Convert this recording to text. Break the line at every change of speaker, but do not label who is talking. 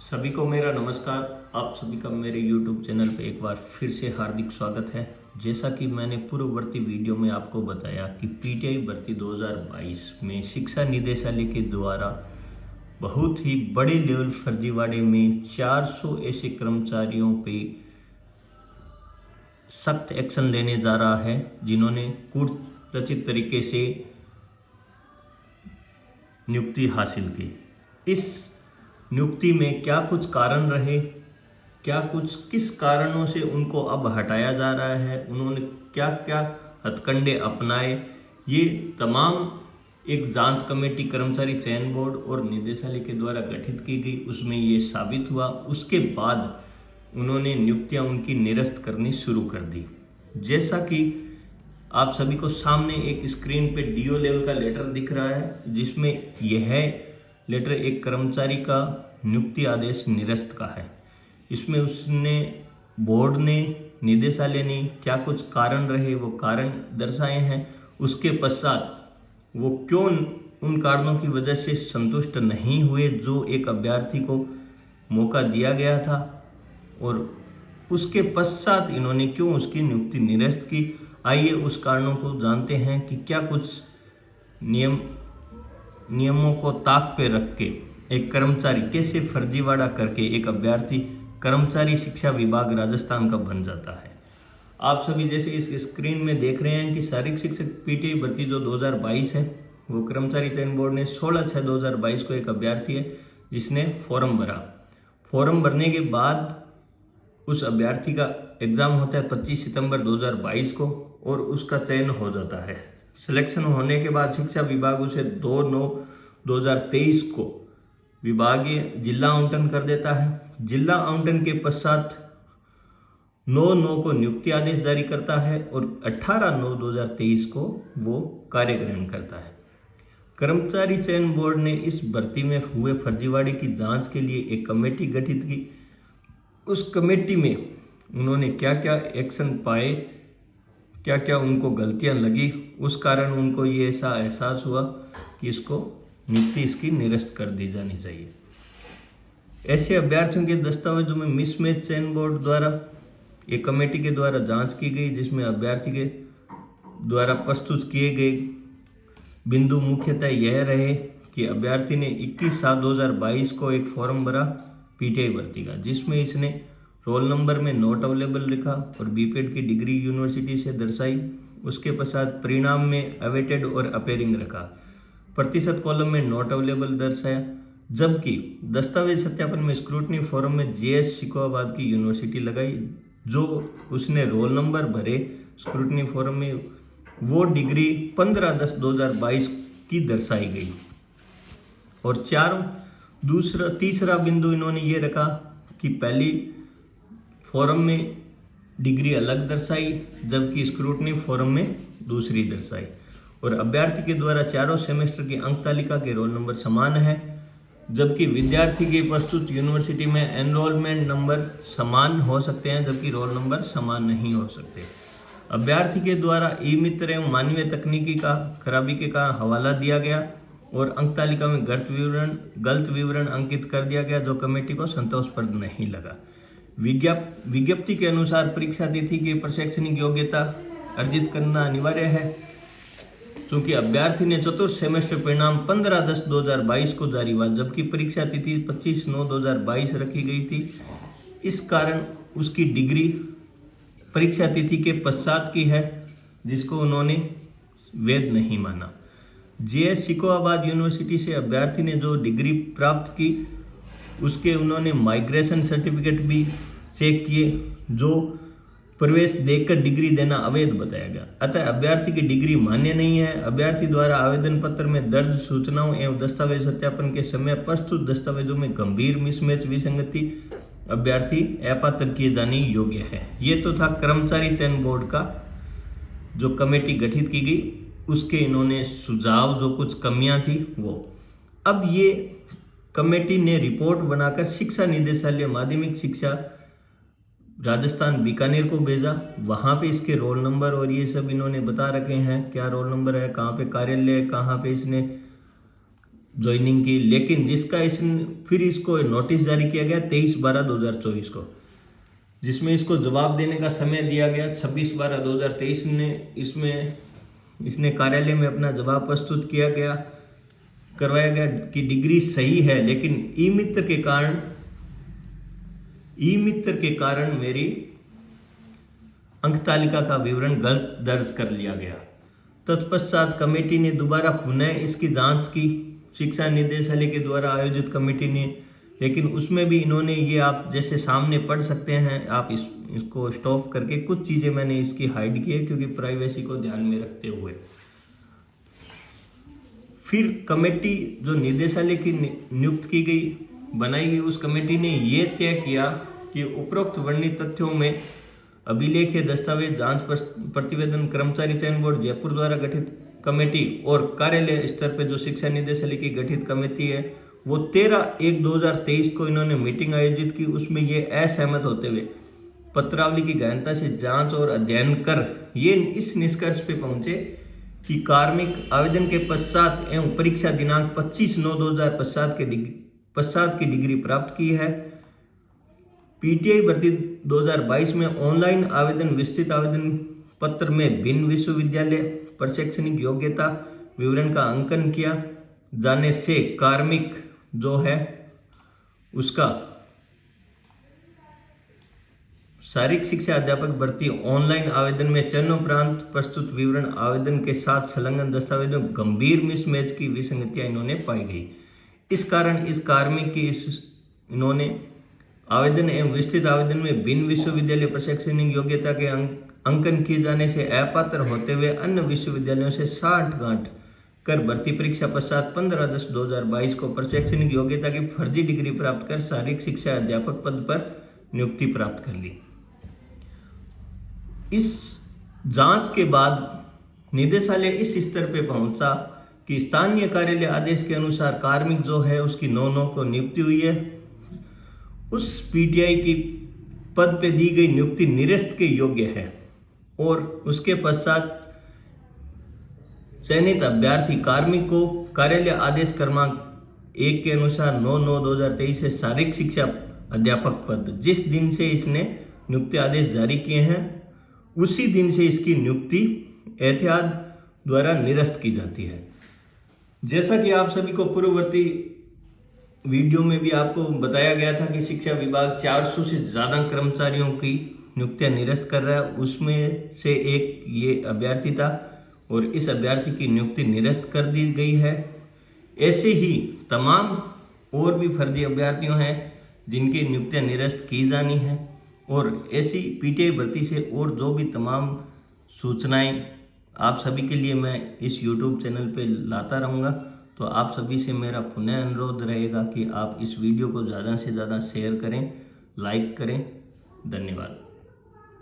सभी को मेरा नमस्कार। आप सभी का मेरे YouTube चैनल पे एक बार फिर से हार्दिक स्वागत है। जैसा कि मैंने पूर्ववर्ती वीडियो में आपको बताया कि पीटीआई भर्ती 2022 में शिक्षा निदेशालय के द्वारा बहुत ही बड़े लेवल फर्जीवाड़े में 400 ऐसे कर्मचारियों पे सख्त एक्शन लेने जा रहा है जिन्होंने कूट रचित तरीके से नियुक्ति हासिल की। इस नियुक्ति में क्या कुछ कारण रहे, क्या कुछ किस कारणों से उनको अब हटाया जा रहा है, उन्होंने क्या क्या हथकंडे अपनाए, ये तमाम एक जांच कमेटी कर्मचारी चयन बोर्ड और निदेशालय के द्वारा गठित की गई, उसमें ये साबित हुआ। उसके बाद उन्होंने नियुक्तियां उनकी निरस्त करनी शुरू कर दी। जैसा कि आप सभी को सामने एक स्क्रीन पे डीओ लेवल का लेटर दिख रहा है, जिसमें यह लेटर एक कर्मचारी का नियुक्ति आदेश निरस्त का है। इसमें उसने बोर्ड ने, निदेशालय ने क्या कुछ कारण रहे वो कारण दर्शाए हैं। उसके पश्चात वो क्यों उन कारणों की वजह से संतुष्ट नहीं हुए जो एक अभ्यर्थी को मौका दिया गया था, और उसके पश्चात इन्होंने क्यों उसकी नियुक्ति निरस्त की। आइए उस कारणों को जानते हैं कि क्या कुछ नियमों को ताक पे रख के एक कर्मचारी कैसे फर्जीवाड़ा करके एक अभ्यर्थी कर्मचारी शिक्षा विभाग राजस्थान का बन जाता है। आप सभी जैसे इस स्क्रीन में देख रहे हैं कि शारीरिक शिक्षक पीटीआई भर्ती जो 2022 है, वो कर्मचारी चयन बोर्ड ने 16/6/2022 को एक अभ्यर्थी है जिसने फॉर्म भरा। फॉर्म भरने के बाद उस अभ्यर्थी का एग्जाम होता है 25 सितंबर 2022 को, और उसका चयन हो जाता है। सिलेक्शन होने के बाद शिक्षा विभाग उसे 2/9/2023 को विभागीय जिला आवंटन कर देता है। जिला आवंटन के पश्चात 9/9 को नियुक्ति आदेश जारी करता है और 18/9/2023 को वो कार्य ग्रहण करता है। कर्मचारी चयन बोर्ड ने इस भर्ती में हुए फर्जीवाड़े की जांच के लिए एक कमेटी गठित की। उस कमेटी में उन्होंने क्या क्या एक्शन पाए, क्या क्या उनको गलतियां लगी, उस कारण उनको ये ऐसा एहसास हुआ कि इसको नियुक्ति इसकी निरस्त कर दी जानी चाहिए। ऐसे अभ्यर्थियों के दस्तावेजों में मिसमैच चयन बोर्ड द्वारा एक कमेटी के द्वारा जांच की गई, जिसमें अभ्यर्थी के द्वारा प्रस्तुत किए गए बिंदु मुख्यतः यह रहे कि अभ्यर्थी ने 21/7/2022 को एक फॉर्म भरा पीटीआई भर्ती का, जिसमें इसने रोल नंबर में नॉट अवेलेबल लिखा और बीपीएड की डिग्री यूनिवर्सिटी से दर्शाई। उसके पश्चात परिणाम में अवेटेड और अपेयरिंग रखा, प्रतिशत कॉलम में नॉट अवेलेबल दर्शाया, जबकि दस्तावेज सत्यापन में स्क्रूटनी फॉर्म में जेएस शिकोहाबाद की यूनिवर्सिटी लगाई। जो उसने रोल नंबर भरे स्क्रूटनी फॉर्म में, वो डिग्री 15/10/2022 की दर्शाई गई। और तीसरा बिंदु इन्होंने ये रखा कि पहली फॉर्म में डिग्री अलग दर्शाई, जबकि स्क्रूटनी फॉर्म में दूसरी दर्शाई। और अभ्यर्थी के द्वारा चारों सेमेस्टर की अंक तालिका के रोल नंबर समान है, जबकि विद्यार्थी के प्रस्तुत यूनिवर्सिटी में एनरोलमेंट नंबर समान हो सकते हैं, जबकि रोल नंबर समान नहीं हो सकते। अभ्यर्थी के द्वारा ई मित्र एवं मानवीय तकनीकी का खराबी के कारण हवाला दिया गया और अंक तालिका में गलत विवरण अंकित कर दिया गया, जो कमेटी को संतोषप्रद नहीं लगा। विज्ञप्ति के अनुसार परीक्षा तिथि की प्रशैक्षणिक योग्यता अर्जित करना अनिवार्य है, क्योंकि अभ्यर्थी ने चतुर्थ सेमेस्टर परिणाम 15/10/2022 को जारी हुआ, जबकि परीक्षा तिथि 25/9/2022 रखी गई थी। इस कारण उसकी डिग्री परीक्षा तिथि के पश्चात की है, जिसको उन्होंने वैध नहीं माना। जेएस शिकोहाबाद यूनिवर्सिटी से अभ्यर्थी ने जो डिग्री प्राप्त की, उसके उन्होंने माइग्रेशन सर्टिफिकेट भी चेक किए, जो प्रवेश देखकर डिग्री देना अवैध बताया गया। अतः अभ्यर्थी की डिग्री मान्य नहीं है। अभ्यर्थी द्वारा आवेदन पत्र में दर्ज सूचनाओं एवं दस्तावेज सत्यापन के समय प्रस्तुत दस्तावेजों में गंभीर मिसमैच विसंगति अभ्यर्थी अपात्र किए जाने योग्य है। ये तो था कर्मचारी चयन बोर्ड का जो कमेटी गठित की गई, उसके इन्होंने सुझाव, जो कुछ कमियां थी वो। अब ये कमेटी ने रिपोर्ट बनाकर शिक्षा निदेशालय माध्यमिक शिक्षा राजस्थान बीकानेर को भेजा। वहाँ पे इसके रोल नंबर और ये सब इन्होंने बता रखे हैं, क्या रोल नंबर है, कहाँ पे कार्यालय है, कहाँ पे इसने ज्वाइनिंग की, लेकिन जिसका फिर इसको नोटिस जारी किया गया 23/12/2024 को, जिसमें इसको जवाब देने का समय दिया गया 26/12/2023 ने। इसने कार्यालय में अपना जवाब प्रस्तुत करवाया गया कि डिग्री सही है, लेकिन ई मित्र के कारण मेरी अंक तालिका का विवरण गलत दर्ज कर लिया गया। तत्पश्चात कमेटी ने दोबारा पुनः इसकी जांच की, शिक्षा निदेशालय के द्वारा आयोजित कमेटी ने, लेकिन उसमें भी इन्होंने ये, आप जैसे सामने पढ़ सकते हैं, आप इसको स्टॉप करके, कुछ चीजें मैंने इसकी हाइड की है क्योंकि प्राइवेसी को ध्यान में रखते हुए। फिर कमेटी जो निदेशालय की नियुक्त की गई, बनाई गई, उस कमेटी ने ये तय किया कि उपरोक्त वर्णित तथ्यों में अभिलेख, दस्तावेज, जांच प्रतिवेदन, कर्मचारी चयन बोर्ड जयपुर द्वारा गठित कमेटी और कार्यालय स्तर पर जो शिक्षा निदेशालय की गठित कमेटी है, वो 13/1/2023 को इन्होंने मीटिंग आयोजित की। उसमें ये असहमत होते हुए पत्रावली की गहनता से जांच और अध्ययन कर ये इस निष्कर्ष पे पहुंचे कि कार्मिक आवेदन के पश्चात एवं परीक्षा दिनांक 25/9/2005 की डिग्री प्राप्त की है। पीटीआई भर्ती 2022 में ऑनलाइन आवेदन विस्तृत आवेदन पत्र में भिन्न विश्वविद्यालय प्रशैक्षणिक योग्यता विवरण का अंकन किया जाने से कार्मिक जो है उसका शारीरिक शिक्षा अध्यापक भर्ती ऑनलाइन आवेदन में चरणोपरांत प्रस्तुत विवरण आवेदन के साथ संलग्न दस्तावेजों गंभीर मिसमैच की विसंगतियां इन्होंने पाई गई। इस कारण इस कार्मिक की इन्होंने आवेदन एवं विस्तृत आवेदन में भिन्न विश्वविद्यालय प्रशैक्षणिक योग्यता के अंकन किए जाने से अपात्र होते हुए अन्य विश्वविद्यालयों से साठगांठ कर भर्ती परीक्षा पश्चात 15/10/2022 को प्रशैक्षणिक योग्यता की फर्जी डिग्री प्राप्त कर शारीरिक शिक्षा अध्यापक पद पर नियुक्ति प्राप्त कर ली। इस जांच के बाद निदेशालय इस स्तर पे पहुंचा कि स्थानीय कार्यालय आदेश के अनुसार कार्मिक जो है उसकी 9/9 को नियुक्ति हुई है। उस पीटीआई की पद पे दी गई नियुक्ति निरस्त के योग्य है और उसके पश्चात चयनित अभ्यर्थी कार्मिक को कार्यालय आदेश क्रमांक 1 के अनुसार 9/9/2023 से शारीरिक शिक्षा अध्यापक पद, जिस दिन से इसने नियुक्ति आदेश जारी किए हैं उसी दिन से इसकी नियुक्ति एहतियात द्वारा निरस्त की जाती है। जैसा कि आप सभी को पूर्ववर्ती वीडियो में भी आपको बताया गया था कि शिक्षा विभाग 400 से ज्यादा कर्मचारियों की नियुक्तियां निरस्त कर रहा है, उसमें से एक ये अभ्यर्थी था और इस अभ्यर्थी की नियुक्ति निरस्त कर दी गई है। ऐसे ही तमाम और भी फर्जी अभ्यर्थियों हैं जिनकी नियुक्तियां निरस्त की जानी है और ऐसी पीटीआई भर्ती से और जो भी तमाम सूचनाएं आप सभी के लिए मैं इस YouTube चैनल पे लाता रहूँगा। तो आप सभी से मेरा पुनः अनुरोध रहेगा कि आप इस वीडियो को ज़्यादा से ज़्यादा शेयर करें, लाइक करें। धन्यवाद।